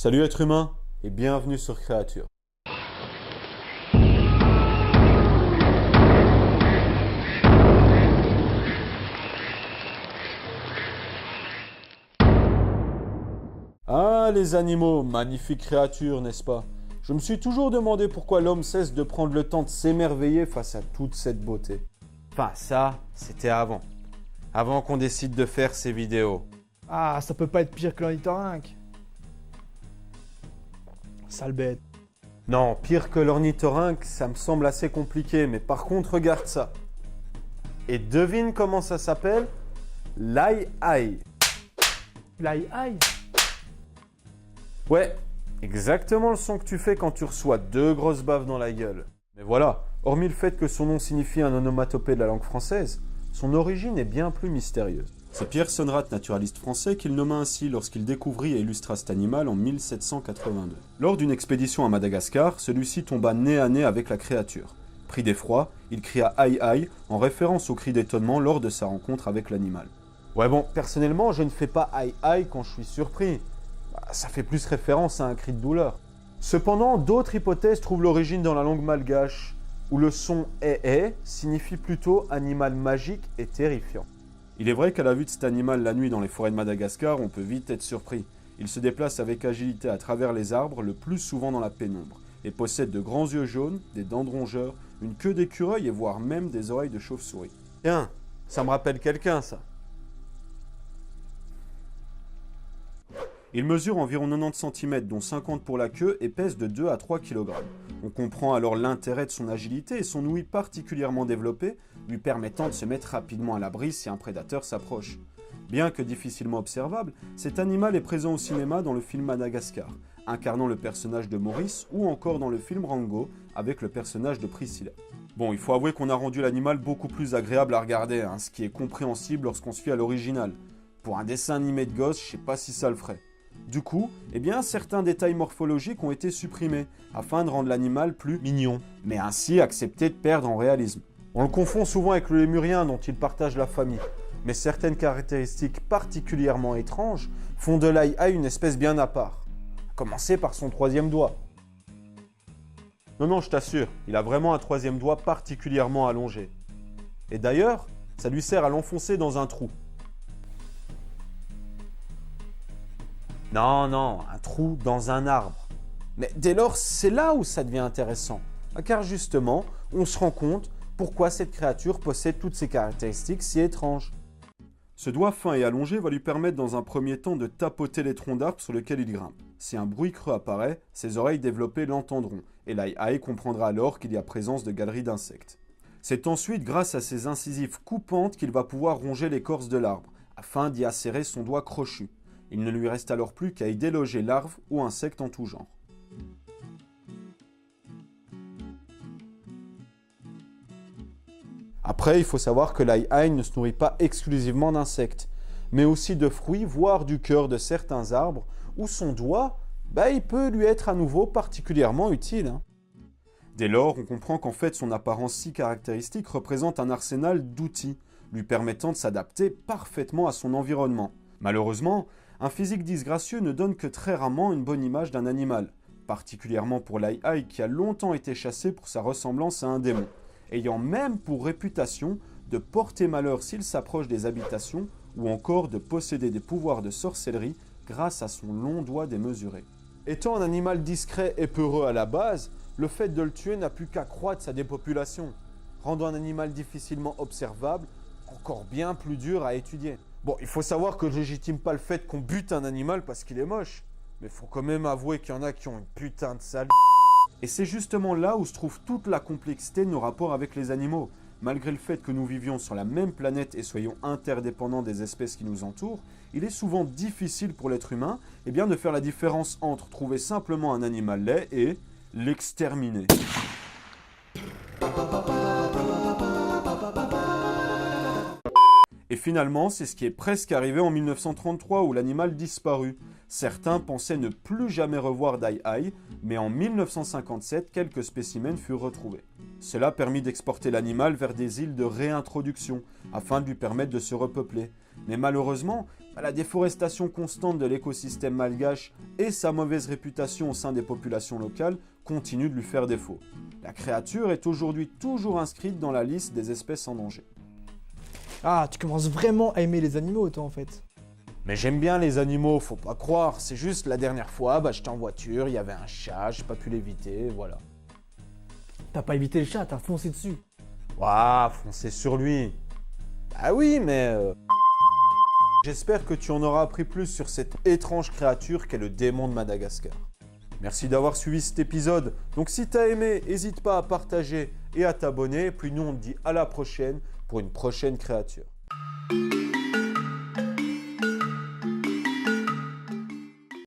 Salut être humain et bienvenue sur Créature. Ah les animaux, magnifiques créatures, n'est-ce pas? Je me suis toujours demandé pourquoi l'homme cesse de prendre le temps de s'émerveiller face à toute cette beauté. Enfin ça, c'était avant. Avant qu'on décide de faire ces vidéos. Ah, ça peut pas être pire que l'ornithorynque. Sale bête. Non, pire que l'ornithorynque, ça me semble assez compliqué, mais par contre, regarde ça. Et devine comment ça s'appelle? L'aïe-aïe. L'aïe-aïe. Ouais, exactement le son que tu fais quand tu reçois deux grosses baffes dans la gueule. Mais voilà, hormis le fait que son nom signifie un onomatopée de la langue française, son origine est bien plus mystérieuse. C'est Pierre Sonnerath, naturaliste français, qui le nomma ainsi lorsqu'il découvrit et illustra cet animal en 1782. Lors d'une expédition à Madagascar, celui-ci tomba nez à nez avec la créature. Pris d'effroi, il cria « aïe aïe » en référence au cri d'étonnement lors de sa rencontre avec l'animal. Ouais bon, personnellement, je ne fais pas « aïe aïe » quand je suis surpris. Ça fait plus référence à un cri de douleur. Cependant, d'autres hypothèses trouvent l'origine dans la langue malgache, où le son « eh » signifie plutôt « animal magique et terrifiant ». Il est vrai qu'à la vue de cet animal la nuit dans les forêts de Madagascar, on peut vite être surpris. Il se déplace avec agilité à travers les arbres, le plus souvent dans la pénombre, et possède de grands yeux jaunes, des dents de rongeur, une queue d'écureuil et voire même des oreilles de chauve-souris. Tiens, ça me rappelle quelqu'un ça. Il mesure environ 90 cm, dont 50 pour la queue, et pèse de 2 à 3 kg. On comprend alors l'intérêt de son agilité et son ouïe particulièrement développée, lui permettant de se mettre rapidement à l'abri si un prédateur s'approche. Bien que difficilement observable, cet animal est présent au cinéma dans le film Madagascar, incarnant le personnage de Maurice, ou encore dans le film Rango, avec le personnage de Priscilla. Bon, il faut avouer qu'on a rendu l'animal beaucoup plus agréable à regarder, ce qui est compréhensible lorsqu'on se fie à l'original. Pour un dessin animé de gosse, je sais pas si ça le ferait. Du coup, certains détails morphologiques ont été supprimés, afin de rendre l'animal plus mignon, mais ainsi accepter de perdre en réalisme. On le confond souvent avec le lémurien dont il partage la famille, mais certaines caractéristiques particulièrement étranges font de l'aïe-aïe une espèce bien à part. À commencer par son troisième doigt. Non, je t'assure, il a vraiment un troisième doigt particulièrement allongé. Et d'ailleurs, ça lui sert à l'enfoncer dans un trou. Non, un trou dans un arbre. Mais dès lors, c'est là où ça devient intéressant. Car justement, on se rend compte pourquoi cette créature possède toutes ces caractéristiques si étranges. Ce doigt fin et allongé va lui permettre dans un premier temps de tapoter les troncs d'arbres sur lesquels il grimpe. Si un bruit creux apparaît, ses oreilles développées l'entendront, et l'aïe-aïe comprendra alors qu'il y a présence de galeries d'insectes. C'est ensuite grâce à ses incisives coupantes qu'il va pouvoir ronger l'écorce de l'arbre, afin d'y acérer son doigt crochu. Il ne lui reste alors plus qu'à y déloger larves ou insectes en tout genre. Après, il faut savoir que l'aïe-aïe ne se nourrit pas exclusivement d'insectes, mais aussi de fruits, voire du cœur de certains arbres, où son doigt, il peut lui être à nouveau particulièrement utile. Dès lors, on comprend qu'en fait son apparence si caractéristique représente un arsenal d'outils, lui permettant de s'adapter parfaitement à son environnement. Malheureusement, un physique disgracieux ne donne que très rarement une bonne image d'un animal, particulièrement pour l'aïe-aïe qui a longtemps été chassé pour sa ressemblance à un démon, ayant même pour réputation de porter malheur s'il s'approche des habitations ou encore de posséder des pouvoirs de sorcellerie grâce à son long doigt démesuré. Étant un animal discret et peureux à la base, le fait de le tuer n'a pu qu'accroître sa dépopulation, rendant un animal difficilement observable encore bien plus dur à étudier. Bon, il faut savoir que je légitime pas le fait qu'on bute un animal parce qu'il est moche, mais faut quand même avouer qu'il y en a qui ont une putain de sale. Et c'est justement là où se trouve toute la complexité de nos rapports avec les animaux. Malgré le fait que nous vivions sur la même planète et soyons interdépendants des espèces qui nous entourent, il est souvent difficile pour l'être humain de faire la différence entre trouver simplement un animal laid et l'exterminer. Et finalement, c'est ce qui est presque arrivé en 1933 où l'animal disparut. Certains pensaient ne plus jamais revoir d'aïe-aïe, mais en 1957, quelques spécimens furent retrouvés. Cela permit d'exporter l'animal vers des îles de réintroduction, afin de lui permettre de se repeupler. Mais malheureusement, La déforestation constante de l'écosystème malgache et sa mauvaise réputation au sein des populations locales continuent de lui faire défaut. La créature est aujourd'hui toujours inscrite dans la liste des espèces en danger. Ah, tu commences vraiment à aimer les animaux, toi, en fait. Mais j'aime bien les animaux, faut pas croire. C'est juste la dernière fois, j'étais en voiture, il y avait un chat, j'ai pas pu l'éviter, voilà. T'as pas évité le chat, t'as foncé dessus. Ouah, foncez sur lui. Ah oui, mais... J'espère que tu en auras appris plus sur cette étrange créature qu'est le démon de Madagascar. Merci d'avoir suivi cet épisode. Donc si t'as aimé, n'hésite pas à partager et à t'abonner. Puis nous, on te dit à la prochaine pour une prochaine créature.